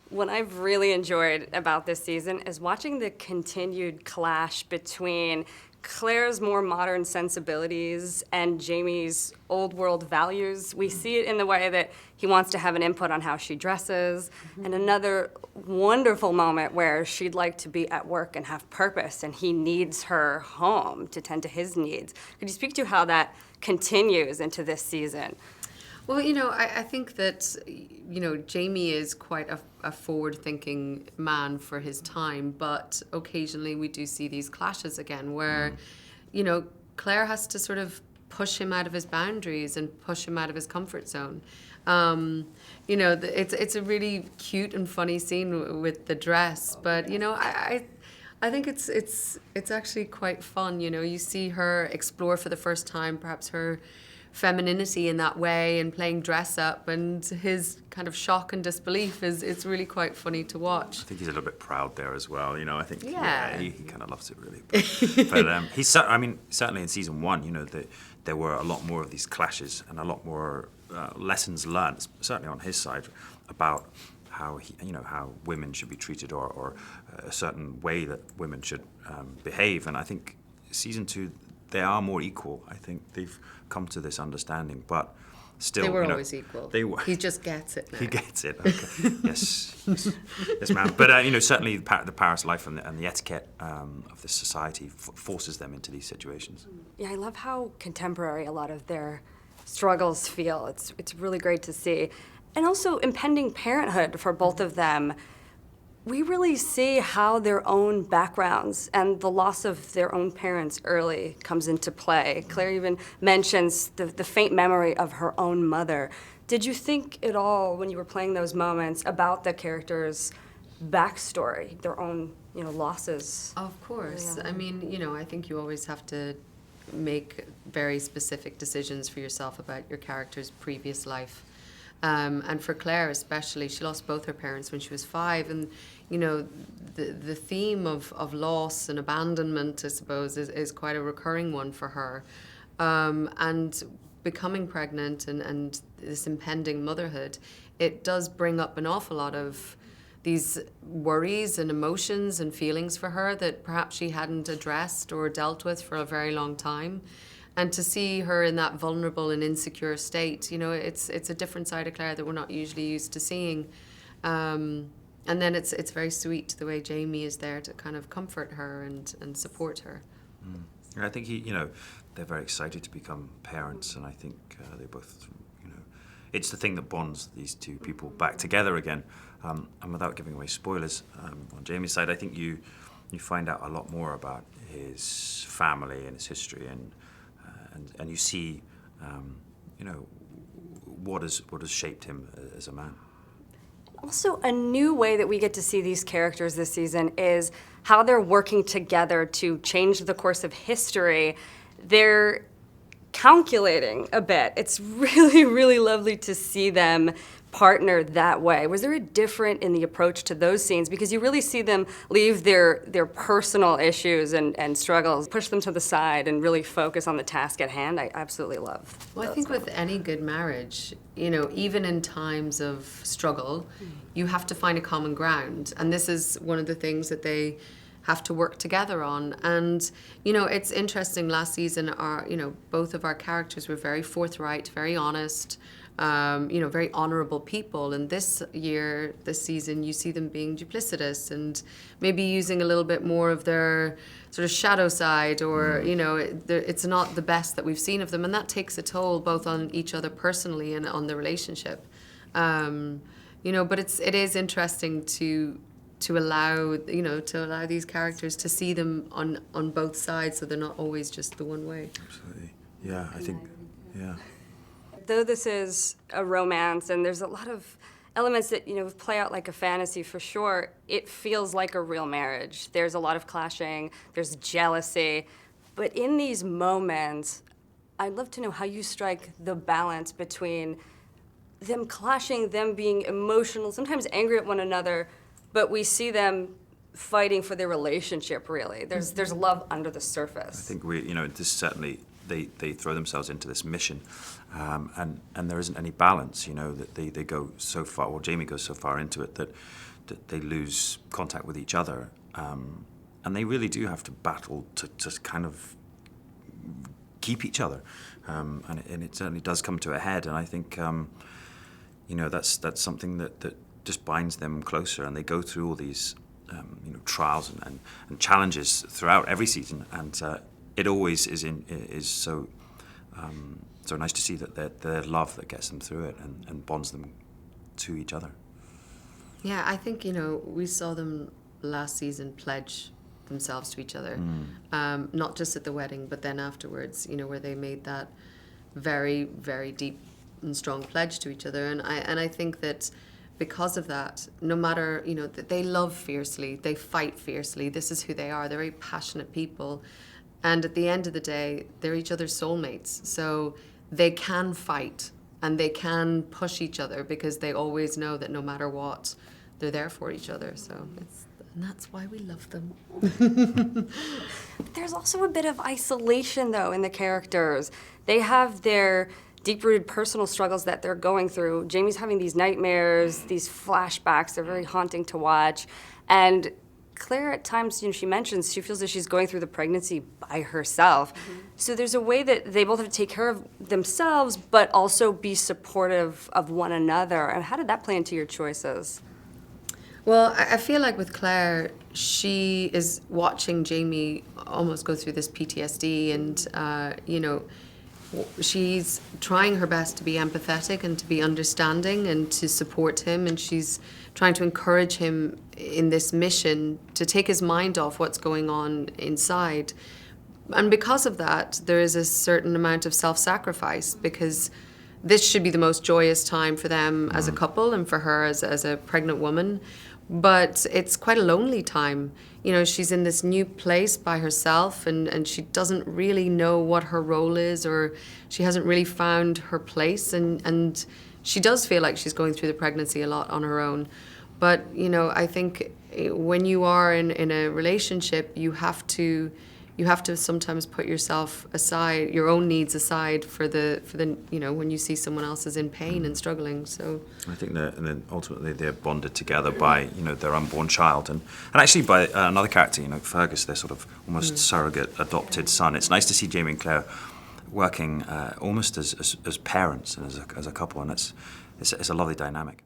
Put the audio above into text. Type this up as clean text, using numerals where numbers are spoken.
What I've really enjoyed about this season is watching the continued clash between Claire's more modern sensibilities and Jamie's old world values. We see it in the way that he wants to have an input on how she dresses, and another wonderful moment where she'd like to be at work and have purpose, and he needs her home to tend to his needs. Could you speak to how that continues into this season? Well, I think that, Jamie is quite a forward-thinking man for his time, but occasionally we do see these clashes again where, Claire has to sort of push him out of his boundaries and push him out of his comfort zone. It's a really cute and funny scene with the dress, but, I think it's actually quite fun. You see her explore for the first time, perhaps her femininity in that way and playing dress up, and his kind of shock and disbelief it's really quite funny to watch. I think he's a little bit proud there as well. I think he kind of loves it really. But he's certainly in season one. There were a lot more of these clashes and a lot more lessons learned, certainly on his side, about how how women should be treated or a certain way that women should behave. And I think season two, they are more equal. I think they've come to this understanding, but still, they were always equal. They were. He just gets it now. He gets it. Okay. yes, ma'am. But certainly the Paris life and the etiquette of this society forces them into these situations. Yeah, I love how contemporary a lot of their struggles feel. It's really great to see. And also impending parenthood for both of them. We really see how their own backgrounds and the loss of their own parents early comes into play. Claire even mentions the faint memory of her own mother. Did you think at all, when you were playing those moments, about the characters' backstory, their own losses? Of course. Yeah. I mean, I think you always have to make very specific decisions for yourself about your character's previous life. And for Claire especially, she lost both her parents when she was 5, and the theme of loss and abandonment, I suppose, is quite a recurring one for her. And becoming pregnant and this impending motherhood, it does bring up an awful lot of these worries and emotions and feelings for her that perhaps she hadn't addressed or dealt with for a very long time. And to see her in that vulnerable and insecure state, it's a different side of Claire that we're not usually used to seeing. And then it's very sweet the way Jamie is there to kind of comfort her and support her. And I think they're very excited to become parents, and I think they both, it's the thing that bonds these two people back together again. And without giving away spoilers, on Jamie's side, I think you find out a lot more about his family and his history, and you see, what has shaped him as a man. Also, a new way that we get to see these characters this season is how they're working together to change the course of history. They're calculating a bit. It's really, really lovely to see them partner that way. Was there a difference in the approach to those scenes? Because you really see them leave their personal issues and struggles, push them to the side, and really focus on the task at hand. I absolutely love Well, I think with any good marriage, even in times of struggle, you have to find a common ground. And this is one of the things that they have to work together on. And, it's interesting, last season, both of our characters were very forthright, very honest, very honorable people. And this season, you see them being duplicitous and maybe using a little bit more of their sort of shadow side, or, it's not the best that we've seen of them. And that takes a toll both on each other personally and on the relationship. But it is interesting to allow these characters to see them on both sides, so they're not always just the one way. Absolutely. Yeah, I think, yeah. Though this is a romance and there's a lot of elements that play out like a fantasy for sure, it feels like a real marriage. There's a lot of clashing, there's jealousy, but in these moments, I'd love to know how you strike the balance between them clashing, them being emotional, sometimes angry at one another, but we see them fighting for their relationship, really. There's love under the surface. I think this certainly they throw themselves into this mission, and there isn't any balance. You know, that they go so far, or Jamie goes so far into it that they lose contact with each other, and they really do have to battle to kind of keep each other, and it certainly does come to a head. And I think you know, that's something that just binds them closer, and they go through all these you know, trials and challenges throughout every season, and it always is so so nice to see that their love that gets them through it and bonds them to each other. Yeah, I think, you know, we saw them last season pledge themselves to each other, not just at the wedding, but then afterwards, you know, where they made that very, very deep and strong pledge to each other. And I think that because of that, no matter, you know, that they love fiercely, they fight fiercely, this is who they are, they're very passionate people. And at the end of the day, they're each other's soulmates. So they can fight and they can push each other because they always know that no matter what, they're there for each other. So and that's why we love them. There's also a bit of isolation, though, in the characters. They have their deep-rooted personal struggles that they're going through. Jamie's having these nightmares, these flashbacks. They're very haunting to watch. And Claire, at times, you know, she mentions she feels that she's going through the pregnancy by herself. So there's a way that they both have to take care of themselves, but also be supportive of one another. And how did that play into your choices? Well, I feel like with Claire, she is watching Jamie almost go through this PTSD, and you know, she's trying her best to be empathetic and to be understanding and to support him, and she's trying to encourage him in this mission to take his mind off what's going on inside. And because of that, there is a certain amount of self-sacrifice, because this should be the most joyous time for them as a couple and for her as a pregnant woman. But it's quite a lonely time. You know, she's in this new place by herself, and she doesn't really know what her role is, or she hasn't really found her place, and she does feel like she's going through the pregnancy a lot on her own. But, you know, I think when you are in a relationship, you have to sometimes put yourself aside, your own needs aside for the you know, when you see someone else is in pain and struggling. So I think that, and then ultimately they're bonded together by, you know, their unborn child, and actually by another character, you know, Fergus, their sort of almost surrogate adopted son. It's nice to see Jamie and Claire working almost as parents and as a couple, and it's a lovely dynamic.